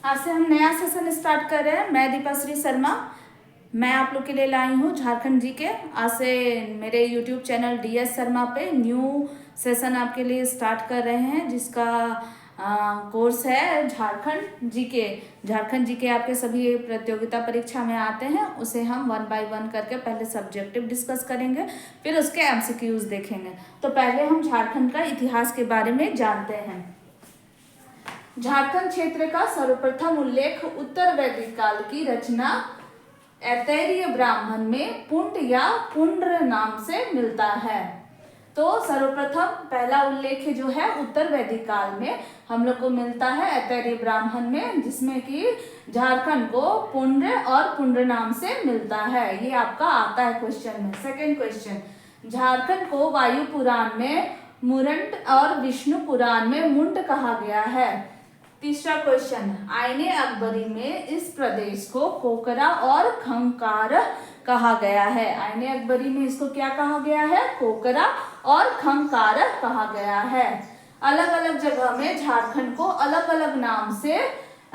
आज से हम नया सेशन स्टार्ट कर रहे हैं। मैं दीपाश्री शर्मा, मैं आप लोग के लिए लाई हूँ झारखंड जी के। आज से मेरे यूट्यूब चैनल DS शर्मा पे न्यू सेशन आपके लिए स्टार्ट कर रहे हैं, जिसका कोर्स है झारखंड जी के। झारखंड जी के आपके सभी प्रतियोगिता परीक्षा में आते हैं, उसे हम 1 बाय 1 करके पहले सब्जेक्टिव डिस्कस करेंगे, फिर उसके MCQs देखेंगे। तो पहले हम झारखंड का इतिहास के बारे में जानते हैं। झारखंड क्षेत्र का सर्वप्रथम उल्लेख उत्तर वैदिक काल की रचना ऐतरेय ब्राह्मण में पुंड या पुंड्र नाम से मिलता है। तो सर्वप्रथम पहला उल्लेख जो है उत्तर वैदिक काल में हम लोग को मिलता है ऐतरेय ब्राह्मण में, जिसमें कि झारखंड को पुंड्र और पुंड्र नाम से मिलता है। ये आपका आता है क्वेश्चन में। सेकेंड क्वेश्चन, झारखंड को वायु पुराण में मुरंड और विष्णु पुराण में मुंड कहा गया है। तीसरा क्वेश्चन, आईने अकबरी में इस प्रदेश को कोकरा और खंकार कहा गया है। आईने अकबरी में इसको क्या कहा गया है? कोकरा और खंकार कहा गया है। अलग अलग जगह में झारखंड को अलग अलग नाम से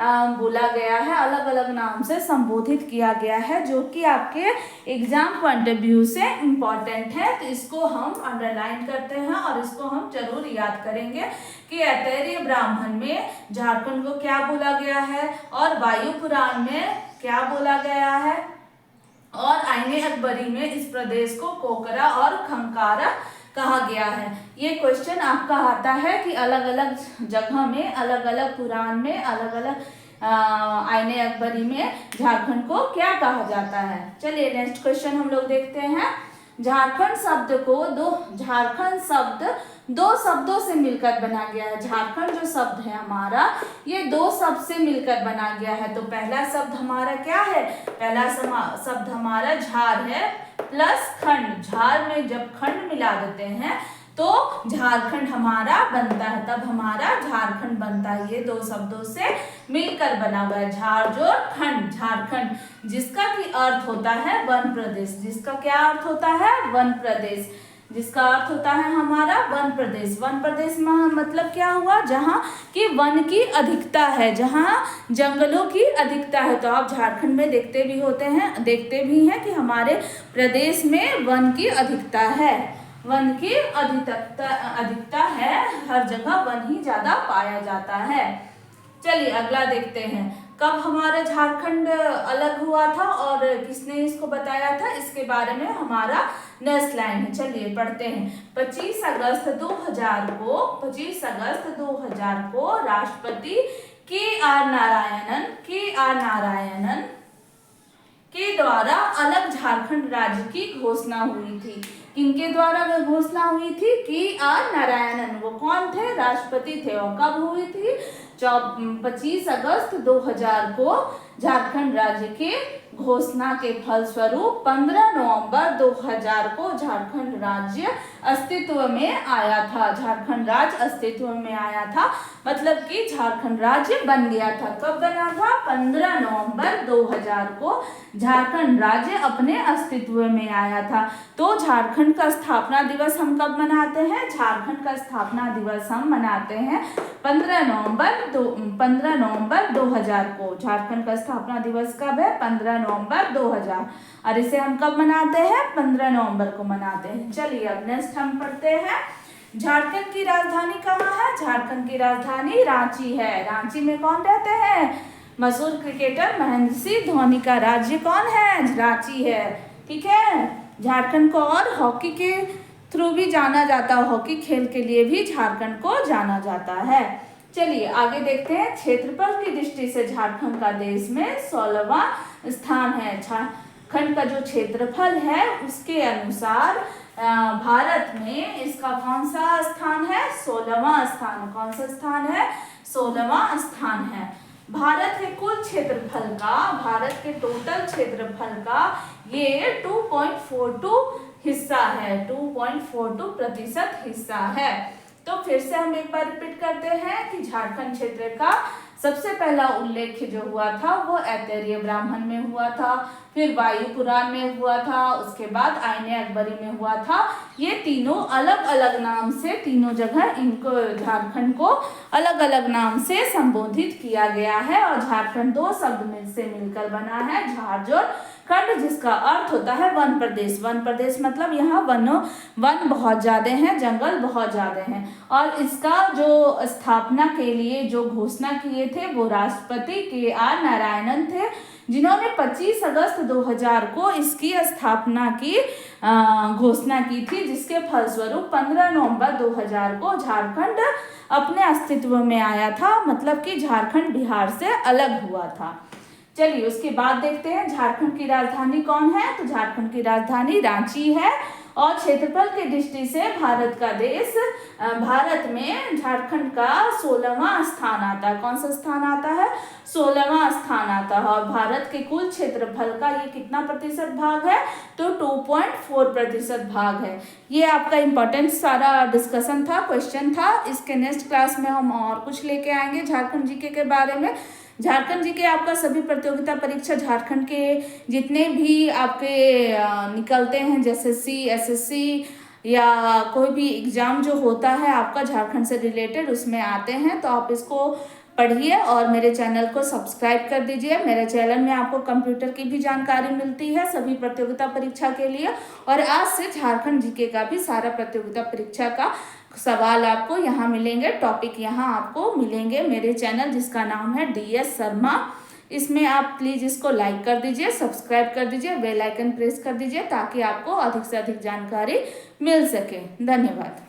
बोला गया है, अलग अलग नाम से संबोधित किया गया है, जो कि आपके एग्जाम पॉइंट ऑफ व्यू से इम्पोर्टेंट है। तो इसको हम अंडरलाइन करते हैं और इसको हम जरूर याद करेंगे कि ऐतरेय ब्राह्मण में झारखंड को क्या बोला गया है और वायु पुराण में क्या बोला गया है, और आईने अकबरी में इस प्रदेश को कोकरा और खंकारा कहा गया है। ये क्वेश्चन आपका आता है कि अलग अलग जगह में, अलग अलग पुराण में, अलग अलग आईने अकबरी में झारखंड को क्या कहा जाता है। चलिए नेक्स्ट क्वेश्चन हम लोग देखते हैं। झारखंड शब्द दो शब्दों से मिलकर बना गया है। झारखंड जो शब्द है हमारा, ये दो शब्द से मिलकर बना गया है। तो पहला शब्द हमारा क्या है? पहला शब्द हमारा झार है प्लस खंड। झार में जब खंड मिला देते हैं तो झारखंड हमारा बनता है, तब हमारा झारखंड बनता है। ये दो शब्दों से मिलकर बना हुआ है, झार जो खंड, झारखंड, जिसका की अर्थ होता है वन प्रदेश। जिसका क्या अर्थ होता है? वन प्रदेश। जिसका अर्थ होता है हमारा वन प्रदेश। वन प्रदेश में मतलब क्या हुआ? जहाँ की वन की अधिकता है, जहाँ जंगलों की अधिकता है। तो आप झारखंड में देखते भी हैं कि हमारे प्रदेश में वन की अधिकता है। वन की अधिकता है, हर जगह वन ही ज्यादा पाया जाता है। चलिए अगला देखते हैं। कब हमारा झारखंड अलग हुआ था और किसने इसको बताया था, इसके बारे में हमारा नेक्स्ट लाइन है। चलिए पढ़ते हैं। 25 अगस्त 2000 को राष्ट्रपति KR नारायणन के द्वारा अलग झारखंड राज्य की घोषणा हुई थी। किनके द्वारा घोषणा हुई थी? KR नारायणन। वो कौन थे? राष्ट्रपति थे। और कब हुई थी? 25 अगस्त 2000 को झारखंड राज्य के घोषणा के फलस्वरूप 15 नवंबर 2000 को झारखंड राज्य अस्तित्व में आया था। झारखंड राज्य अस्तित्व में आया था, मतलब कि झारखंड राज्य बन गया था। कब बना था? 15 नवंबर 2000 को झारखंड राज्य अपने अस्तित्व में आया था। तो झारखंड का स्थापना दिवस हम कब मनाते हैं? झारखंड का स्थापना दिवस हम मनाते हैं 15 नवंबर 2000 को। झारखंड का स्थापना दिवस कब है? 15 नवंबर 2000। और इसे हम कब मनाते हैं? 15 नवंबर को मनाते हैं। चलिए अब नेक्स्ट हम पढ़ते हैं। झारखंड की राजधानी कहाँ है? झारखंड की राजधानी रांची है। रांची में कौन रहते हैं? मशहूर क्रिकेटर महेंद्र सिंह धोनी का राज्य कौन है? रांची है। ठीक है। झारखंड को और हॉकी के थ्रू भी जाना जाता है, हॉकी खेल के लिए भी झारखंड को जाना जाता है। चलिए आगे देखते हैं। क्षेत्रफल की दृष्टि से झारखंड का देश में 16वां स्थान है। झारखंड का जो क्षेत्रफल है उसके अनुसार भारत में इसका कौन सा स्थान है? 16वां स्थान। कौन सा स्थान है? 16वां स्थान है। भारत के कुल क्षेत्रफल का, भारत के टोटल क्षेत्रफल का ये 2.42 हिस्सा है, 2.42% हिस्सा है। तो फिर से हम एक बार रिपीट करते हैं कि झारखंड क्षेत्र का सबसे पहला उल्लेख जो हुआ था वो ऐतरेय ब्राह्मण में हुआ था, फिर वायु पुराण में हुआ था, उसके बाद आईने अकबरी में हुआ था। ये तीनों अलग अलग नाम से, तीनों जगह इनको झारखंड को अलग अलग नाम से संबोधित किया गया है। और झारखंड दो शब्द से मिलकर बना है, झारजोर खंड, जिसका अर्थ होता है वन प्रदेश। वन प्रदेश मतलब यहाँ वन बहुत ज्यादा हैं, जंगल बहुत ज्यादा हैं। और इसका जो स्थापना के लिए जो घोषणा किए थे वो राष्ट्रपति KR नारायणन थे, जिन्होंने 25 अगस्त 2000 को इसकी स्थापना की घोषणा की थी, जिसके फलस्वरूप 15 नवंबर 2000 को झारखंड अपने अस्तित्व में आया था, मतलब कि झारखंड बिहार से अलग हुआ था। चलिए उसके बाद देखते हैं झारखंड की राजधानी कौन है। तो झारखंड की राजधानी रांची है। और क्षेत्रफल की दृष्टि से भारत में झारखंड का 16वां स्थान आता है। कौन सा स्थान आता है? 16वां स्थान आता है। और भारत के कुल क्षेत्रफल का ये कितना प्रतिशत भाग है? तो 2.4% भाग है। ये आपका इंपॉर्टेंट सारा डिस्कशन था, क्वेश्चन था। इसके नेक्स्ट क्लास में हम और कुछ लेके आएंगे झारखंड जीके के बारे में। झारखंड जी के आपका सभी प्रतियोगिता परीक्षा, झारखंड के जितने भी आपके निकलते हैं, जैसे SSC या कोई भी एग्जाम जो होता है आपका झारखंड से रिलेटेड, उसमें आते हैं। तो आप इसको पढ़िए और मेरे चैनल को सब्सक्राइब कर दीजिए। मेरे चैनल में आपको कंप्यूटर की भी जानकारी मिलती है सभी प्रतियोगिता परीक्षा के लिए। और आज से झारखंड जीके का भी सारा प्रतियोगिता परीक्षा का सवाल आपको यहाँ मिलेंगे, टॉपिक यहाँ आपको मिलेंगे मेरे चैनल जिसका नाम है DS शर्मा। इसमें आप प्लीज़ इसको लाइक कर दीजिए, सब्सक्राइब कर दीजिए, बेल आइकन प्रेस कर दीजिए, ताकि आपको अधिक से अधिक जानकारी मिल सके। धन्यवाद।